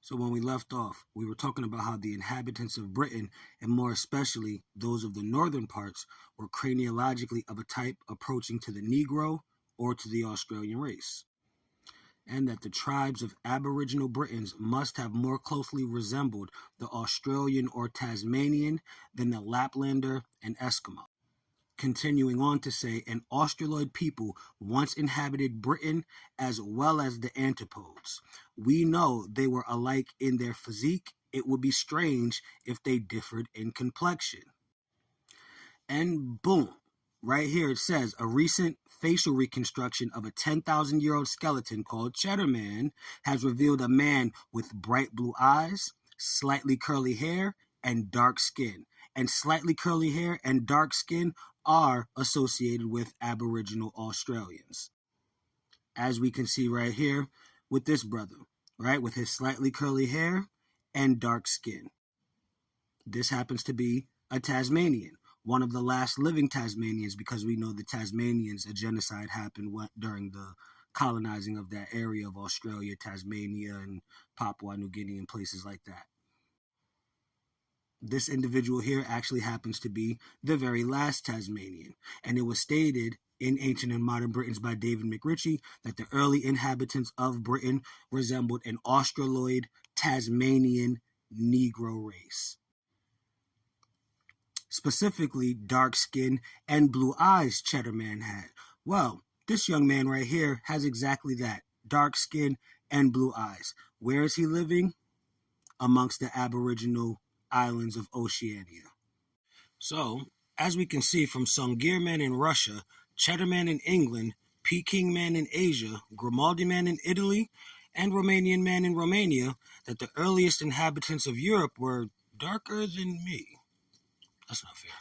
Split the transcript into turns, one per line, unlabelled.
So when we left off, we were talking about how the inhabitants of Britain, and more especially those of the northern parts, were craniologically of a type approaching to the Negro or to the Australian race, and that the tribes of Aboriginal Britons must have more closely resembled the Australian or Tasmanian than the Laplander and Eskimo. Continuing on to say, an Australoid people once inhabited Britain as well as the antipodes. We know they were alike in their physique. It would be strange if they differed in complexion. And boom, right here it says, a recent facial reconstruction of a 10,000-year-old skeleton called Cheddar Man has revealed a man with bright blue eyes, slightly curly hair, and dark skin. And slightly curly hair and dark skin are associated with Aboriginal Australians. As we can see right here with this brother, right, with his slightly curly hair and dark skin. This happens to be a Tasmanian, one of the last living Tasmanians, because we know the Tasmanians, a genocide happened during the colonizing of that area of Australia, Tasmania, and Papua New Guinea, and places like that. This individual here actually happens to be the very last Tasmanian, and it was stated in Ancient and Modern Britons by David McRitchie that the early inhabitants of Britain resembled an Australoid Tasmanian Negro race. Specifically, dark skin and blue eyes Cheddar Man had. Well, this young man right here has exactly that, dark skin and blue eyes. Where is he living? Amongst the Aboriginal islands of Oceania. So, as we can see from Sungir Man in Russia, Cheddar Man in England, Peking Man in Asia, Grimaldi Man in Italy, and Romanian Man in Romania, that the earliest inhabitants of Europe were darker than me. That's not fair.